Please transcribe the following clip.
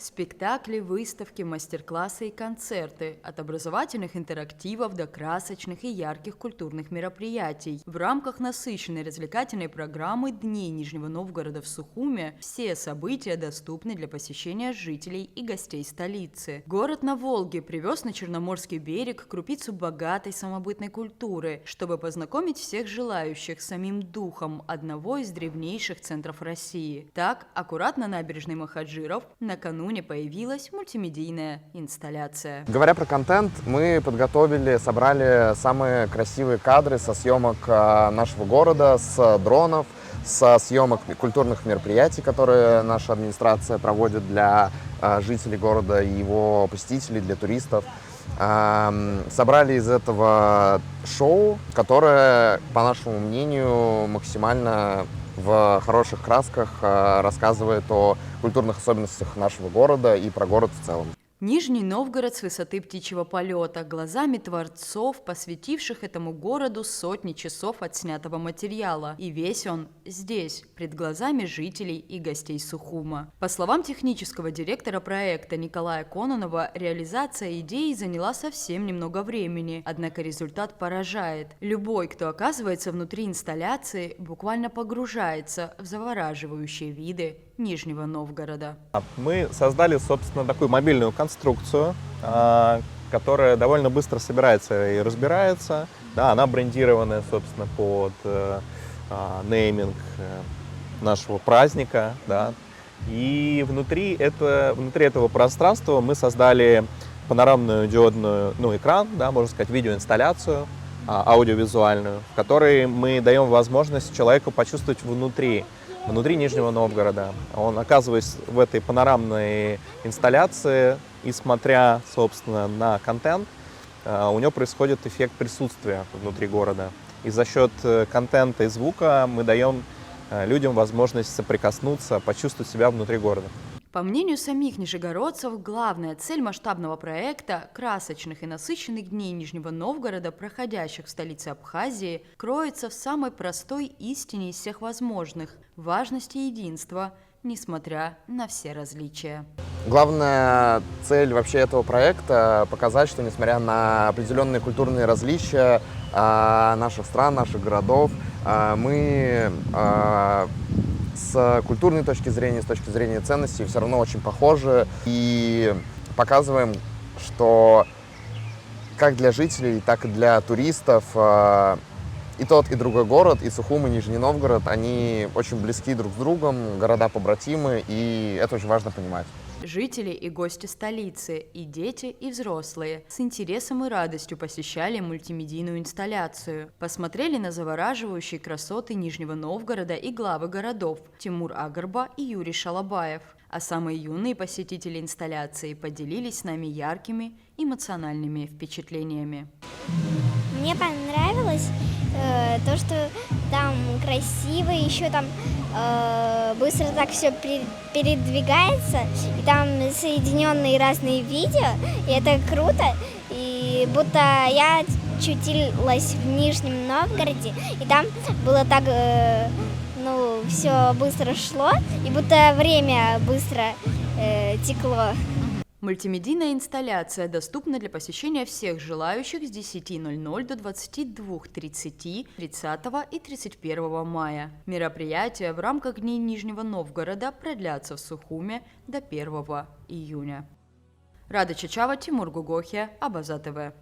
Спектакли, выставки, мастер-классы и концерты. От образовательных интерактивов до красочных и ярких культурных мероприятий. В рамках насыщенной развлекательной программы Дней Нижнего Новгорода в Сухуме все события доступны для посещения жителей и гостей столицы. Город на Волге привез на Черноморский берег крупицу богатой самобытной культуры, чтобы познакомить всех желающих с самим духом одного из древнейших центров России. Так, аккуратно на набережной Махаджиров накануне появилась мультимедийная инсталляция. Говоря про контент, мы собрали самые красивые кадры со съемок нашего города, с дронов, со съемок культурных мероприятий, которые наша администрация проводит для жителей города и его посетителей, для туристов. Собрали из этого шоу, которое, по нашему мнению, максимально в хороших красках рассказывает о культурных особенностях нашего города и про город в целом. Нижний Новгород с высоты птичьего полета, глазами творцов, посвятивших этому городу сотни часов отснятого материала. И весь он здесь, пред глазами жителей и гостей Сухума. По словам технического директора проекта Николая Кононова, реализация идеи заняла совсем немного времени, однако результат поражает. Любой, кто оказывается внутри инсталляции, буквально погружается в завораживающие виды Нижнего Новгорода. Мы создали, собственно, такую мобильную конструкцию, которая довольно быстро собирается и разбирается. Да, она брендированная, собственно, под нейминг нашего праздника. Да. И внутри этого пространства мы создали панорамную диодную, экран, да, можно сказать, видеоинсталляцию аудиовизуальную, в которой мы даем возможность человеку почувствовать внутри Нижнего Новгорода. Он, оказываясь в этой панорамной инсталляции и смотря, собственно, на контент, у него происходит эффект присутствия внутри города. И за счет контента и звука мы даем людям возможность соприкоснуться, почувствовать себя внутри города. По мнению самих нижегородцев, главная цель масштабного проекта – красочных и насыщенных дней Нижнего Новгорода, проходящих в столице Абхазии, кроется в самой простой истине из всех возможных – важности единства, несмотря на все различия. Главная цель вообще этого проекта – показать, что несмотря на определенные культурные различия наших стран, наших городов, мы с культурной точки зрения, с точки зрения ценностей все равно очень похожи и показываем, что как для жителей, так и для туристов и тот, и другой город, и Сухум, и Нижний Новгород, они очень близки друг с другом, города побратимы, и это очень важно понимать. Жители и гости столицы, и дети, и взрослые с интересом и радостью посещали мультимедийную инсталляцию, посмотрели на завораживающие красоты Нижнего Новгорода и главы городов Тимур Агарба и Юрий Шалабаев. А самые юные посетители инсталляции поделились с нами яркими эмоциональными впечатлениями. Мне понравилось то, что там красиво, еще там быстро так все передвигается, и там соединенные разные видео, и это круто, и будто я очутилась в Нижнем Новгороде, и там было так, все быстро шло, и будто время быстро текло. Мультимедийная инсталляция доступна для посещения всех желающих с 10:00 до 22:30 30 и 31 мая. Мероприятия в рамках Дней Нижнего Новгорода продлятся в Сухуме до 1 июня. Рада Чачава, Тимур Гугохия, Абаза ТВ.